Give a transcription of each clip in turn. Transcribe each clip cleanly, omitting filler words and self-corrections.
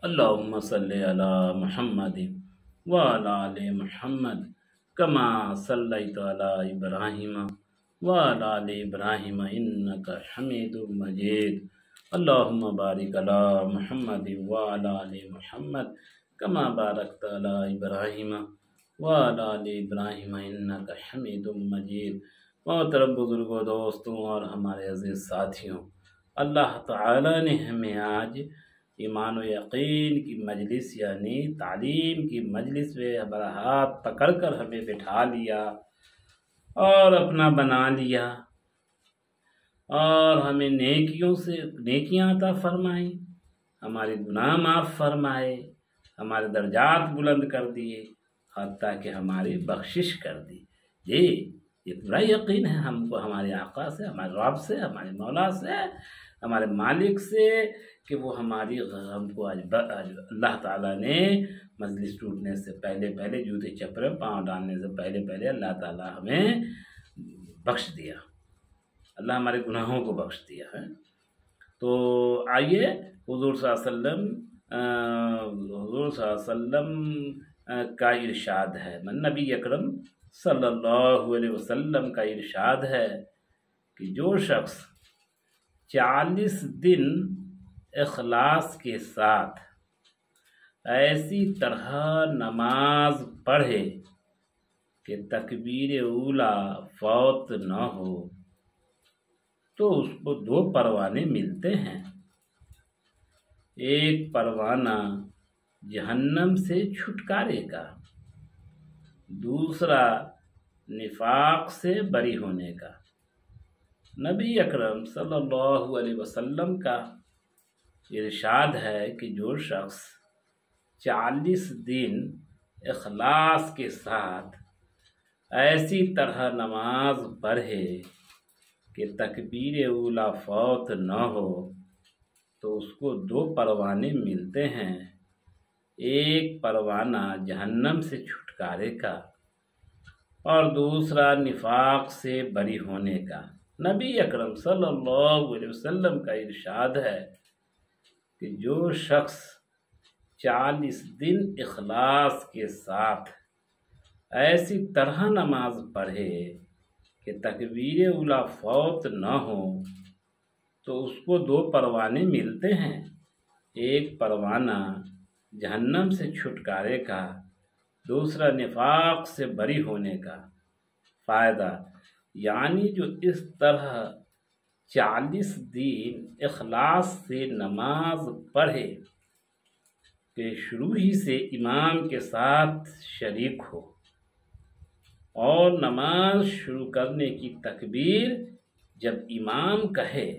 اللهم صل على محمد وعلى آل محمد كما صليت على إبراهيم وعلى آل إبراهيم إنك حميد مجيد اللهم بارك على محمد وعلى آل محمد كما باركت على إبراهيم وعلى آل إبراهيم إنك حميد مجيد۔ محترم بزرگوں، دوستوں اور ہمارے عزیز ساتھیوں، اللہ تعالی نے ہمیں آج ایمان و یقین کی مجلس یعنی تعلیم کی مجلس میں ہمارا ہاتھ پکڑ کر ہمیں بٹھا لیا اور اپنا بنا لیا، اور ہمیں نیکیاں عطا فرمائیں، ہمارے گناہ معاف فرمائے، ہمارے درجات بلند کر دیے، حتیٰ کہ ہماری بخشش کر دی۔ یہ پورا یقین ہے ہم کو ہمارے آقا سے، ہمارے رب سے، ہمارے مولا سے، ہمارے مالک سے، کہ وہ ہم کو آج اللہ تعالیٰ نے مجلس ٹوٹنے سے پہلے جوتے چپڑے پاؤں ڈالنے سے پہلے اللہ تعالیٰ ہمیں بخش دیا، اللہ ہمارے گناہوں کو بخش دیا ہے۔ تو آئیے حضور صلی اللہ علیہ وسلم کا ارشاد ہے، نبی اکرم صلی اللہ علیہ وسلم کا ارشاد ہے کہ جو شخص 40 دن اخلاص کے ساتھ ایسی طرح نماز پڑھے کہ تکبیر اولا فوت نہ ہو تو اس کو 2 پروانے ملتے ہیں۔ ایک پروانہ جہنم سے چھٹکارے کا، دوسرا نفاق سے بری ہونے کا۔ نبی اکرم صلی اللہ علیہ وسلم کا ارشاد ہے کہ جو شخص 40 دن اخلاص کے ساتھ ایسی طرح نماز پڑھے کہ تکبیر اولا فوت نہ ہو تو اس کو 2 پروانے ملتے ہیں، ایک پروانہ جہنم سے چھٹکارے کا اور دوسرا نفاق سے بری ہونے کا۔ نبی اکرم صلی اللہ علیہ وسلم کا ارشاد ہے کہ جو شخص 40 دن اخلاص کے ساتھ ایسی طرح نماز پڑھے کہ تکبیر اولا فوت نہ ہو تو اس کو 2 پروانے ملتے ہیں، ایک پروانہ جہنم سے چھٹکارے کا، دوسرا نفاق سے بری ہونے کا۔ فائدہ یعنی جو اس طرح 40 دن اخلاص سے نماز پڑھے کہ شروع ہی سے امام کے ساتھ شریک ہو اور نماز شروع کرنے کی تکبیر جب امام کہے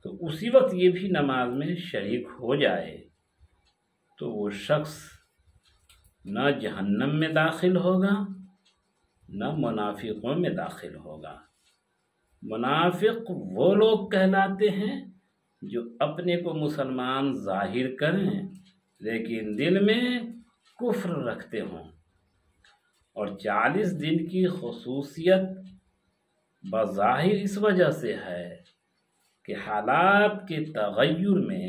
تو اسی وقت یہ بھی نماز میں شریک ہو جائے تو وہ شخص نہ جہنم میں داخل ہوگا نہ منافقوں میں داخل ہوگا۔ منافق وہ لوگ کہلاتے ہیں جو اپنے کو مسلمان ظاہر کریں لیکن دل میں کفر رکھتے ہوں، اور 40 دن کی خصوصیت بظاہر اس وجہ سے ہے کہ حالات کے تغیر میں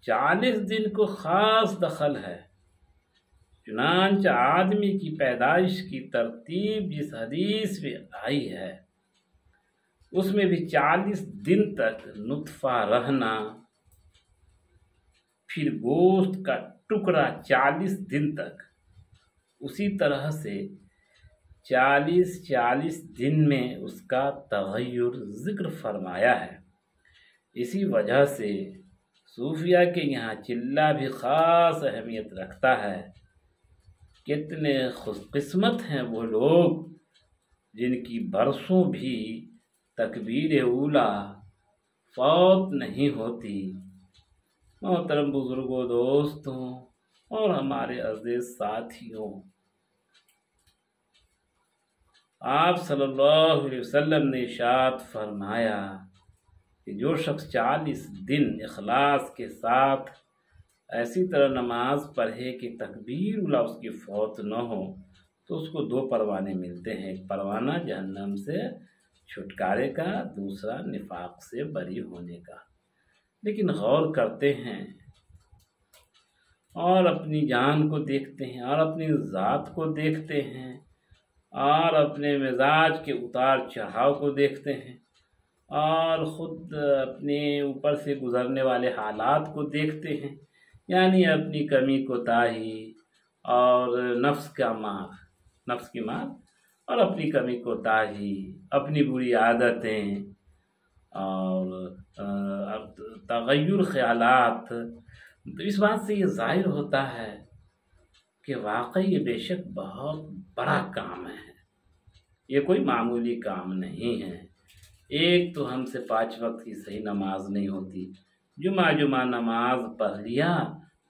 40 دن کو خاص دخل ہے۔ چنانچہ آدمی کی پیدائش کی ترتیب جس حدیث میں آئی ہے اس میں بھی 40 دن تک نطفہ رہنا، پھر گوشت کا ٹکڑا 40 دن تک، اسی طرح سے 40 دن میں اس کا تغیر ذکر فرمایا ہے۔ اسی وجہ سے صوفیہ کے یہاں چلہ بھی خاص اہمیت رکھتا ہے۔ کتنے خوش قسمت ہیں وہ لوگ جن کی برسوں بھی تکبیر اولا فوت نہیں ہوتی۔ محترم بزرگوں، دوستوں اور ہمارے عزیز ساتھیوں، آپ صلی اللہ علیہ وسلم نے ارشاد فرمایا کہ جو شخص 40 دن اخلاص کے ساتھ ایسی طرح نماز پڑھے کہ تکبیر اولا اس کی فوت نہ ہو تو اس کو 2 پروانے ملتے ہیں، ایک پروانہ جہنم سے چھٹکارے کا، دوسرا نفاق سے بری ہونے کا۔ لیکن غور کرتے ہیں اور اپنی جان کو دیکھتے ہیں اور اپنی ذات کو دیکھتے ہیں اور اپنے مزاج کے اتار چڑھاؤ کو دیکھتے ہیں اور خود اپنے اوپر سے گزرنے والے حالات کو دیکھتے ہیں، یعنی اپنی کمی کوتاہی اور نفس کی مار اور اپنی کمی کوتاہی، اپنی بری عادتیں اور تغیر خیالات، تو اس بات سے یہ ظاہر ہوتا ہے کہ واقعی یہ بے شک بہت بڑا کام ہے، یہ کوئی معمولی کام نہیں ہے۔ ایک تو ہم سے 5 وقت کی صحیح نماز نہیں ہوتی، جمعہ نماز پڑھ لیا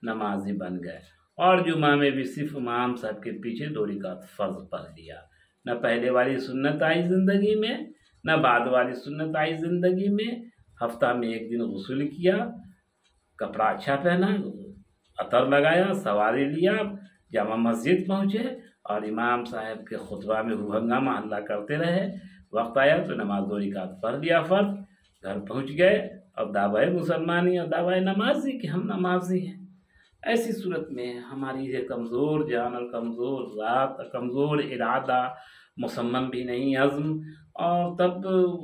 نمازی بن گئے، اور جمعہ میں بھی صرف امام صاحب کے پیچھے 2 رکعت فرض پڑھ لیا، نہ پہلے والی سنت آئی زندگی میں نہ بعد والی سنت آئی زندگی میں۔ ہفتہ میں 1 دن غسل کیا، کپڑا اچھا پہنا، عطر لگایا، سواری لیا، جامع مسجد پہنچے اور امام صاحب کے خطبہ میں ہنگامہ ہلہ کرتے رہے، وقت آیا تو نماز 2 رکعت پڑھ لیا فرض، گھر پہنچ گئے اور دعوی مسلمانی اور دعوی نمازی کہ ہم نمازی ہیں۔ ایسی صورت میں ہماری یہ کمزور جان اور کمزور ذات، کمزور ارادہ، مصمم بھی نہیں عزم، اور تب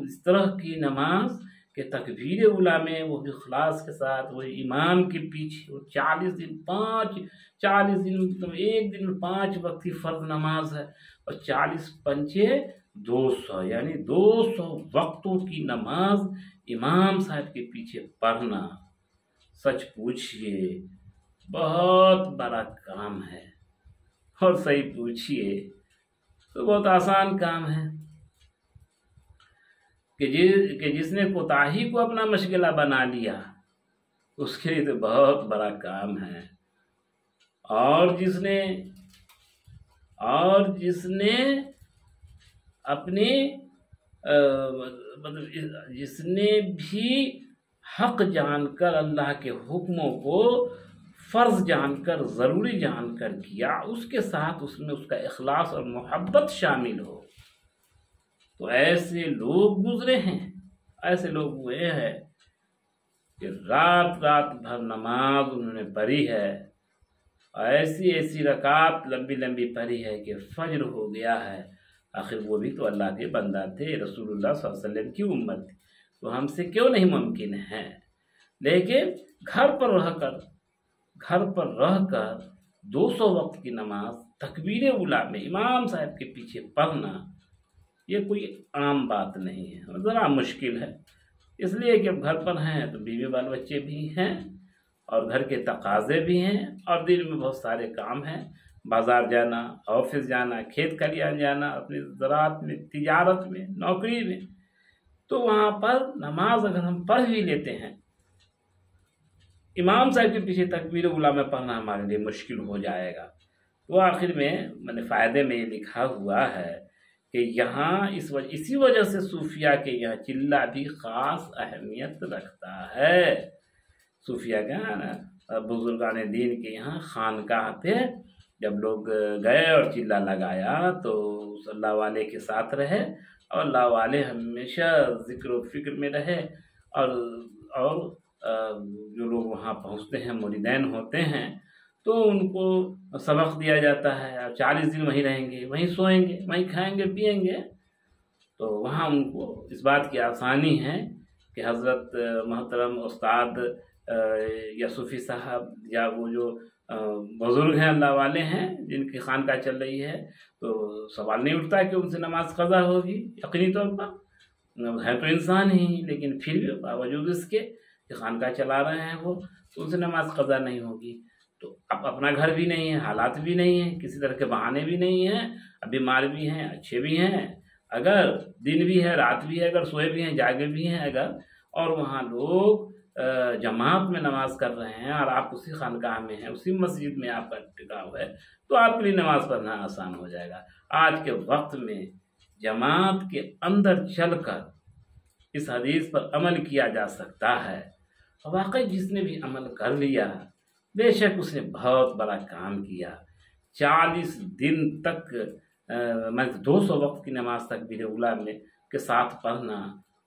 اس طرح کی نماز کہ تکبیر اولیٰ میں وہ بھی اخلاص کے ساتھ وہ امام کے پیچھے وہ 40 دن مطلب 1 دن میں 5 وقت کی فرض نماز ہے، اور 40 پنچے 200، یعنی 200 وقتوں کی نماز امام صاحب کے پیچھے پڑھنا، سچ پوچھئے بہت بڑا کام ہے، اور صحیح پوچھئے تو بہت آسان کام ہے کہ جس نے کوتاہی کو اپنا مشغلہ بنا لیا اس کے لیے تو بہت بڑا کام ہے، اور جس نے اپنے جس نے بھی حق جان کر اللہ کے حکموں کو فرض جان کر ضروری جان کر کیا، اس کے ساتھ اس میں اس کا اخلاص اور محبت شامل ہو، تو ایسے لوگ گزرے ہیں، ایسے لوگ ہوئے ہیں کہ رات بھر نماز انہوں نے پڑھی ہے، اور ایسی رکعات لمبی پڑھی ہے کہ فجر ہو گیا ہے۔ آخر وہ بھی تو اللہ کے بندہ تھے، رسول اللہ صلی اللہ علیہ وسلم کی امت تھی، تو ہم سے کیوں نہیں ممکن ہے؟ لیکن گھر پر رہ کر 200 وقت کی نماز تکبیر اولیٰ میں امام صاحب کے پیچھے پڑھنا یہ کوئی عام بات نہیں ہے، ذرا مشکل ہے، اس لیے کہ اب گھر پر ہیں تو بیوی بال بچے بھی ہیں اور گھر کے تقاضے بھی ہیں، اور دن میں بہت سارے کام ہیں، بازار جانا، آفس جانا، کھیت کھلیان جانا، اپنی زراعت میں، تجارت میں، نوکری میں، تو وہاں پر نماز اگر ہم پڑھ بھی لیتے ہیں، امام صاحب کے پیچھے تکبیر اولیٰ میں پڑھنا ہمارے لیے مشکل ہو جائے گا۔ تو آخر میں فائدے میں یہ لکھا ہوا ہے کہ یہاں اسی وجہ سے صوفیہ کے یہاں چلہ بھی خاص اہمیت رکھتا ہے۔ صوفیہ کا بزرگان دین کے یہاں خانقاہ پہ جب لوگ گئے اور چلہ لگایا تو اللہ والے کے ساتھ رہے، اور اللہ والے ہمیشہ ذکر و فکر میں رہے، اور جو لوگ وہاں پہنچتے ہیں مریدین ہوتے ہیں تو ان کو سبق دیا جاتا ہے، 40 دن وہیں رہیں گے، وہیں سوئیں گے، وہیں کھائیں گے پیئیں گے، تو وہاں ان کو اس بات کی آسانی ہے کہ حضرت محترم استاد یا صوفی صاحب یا وہ جو بزرگ ہیں اللہ والے ہیں جن کی خانقاہ چل رہی ہے، تو سوال نہیں اٹھتا کہ ان سے نماز قضا ہوگی، یقینی طور پر ہے تو انسان ہی، لیکن پھر بھی باوجود اس کے کہ خانقاہ چلا رہے ہیں وہ، تو ان سے نماز قضا نہیں ہوگی۔ تو اب اپنا گھر بھی نہیں ہے، حالات بھی نہیں ہیں، کسی طرح کے بہانے بھی نہیں ہیں، اب بیمار بھی ہیں، اچھے بھی ہیں، اگر دن بھی ہے رات بھی ہے، اگر سوئے بھی ہیں جاگے بھی ہیں اگر، اور وہاں لوگ جماعت میں نماز کر رہے ہیں اور آپ اسی خانقاہ میں ہیں، اسی مسجد میں آپ کا ٹکاؤ ہے، تو آپ کے لیے نماز پڑھنا آسان ہو جائے گا۔ آج کے وقت میں جماعت کے اندر چل کر اس حدیث پر عمل کیا جا سکتا ہے، واقعی جس نے بھی عمل کر لیا بے شک اس نے بہت بڑا کام کیا۔ 40 دن تک 200 وقت کی نماز تکبیر اولیٰ میں کے ساتھ پڑھنا،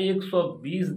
120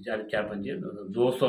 4 200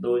2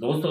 200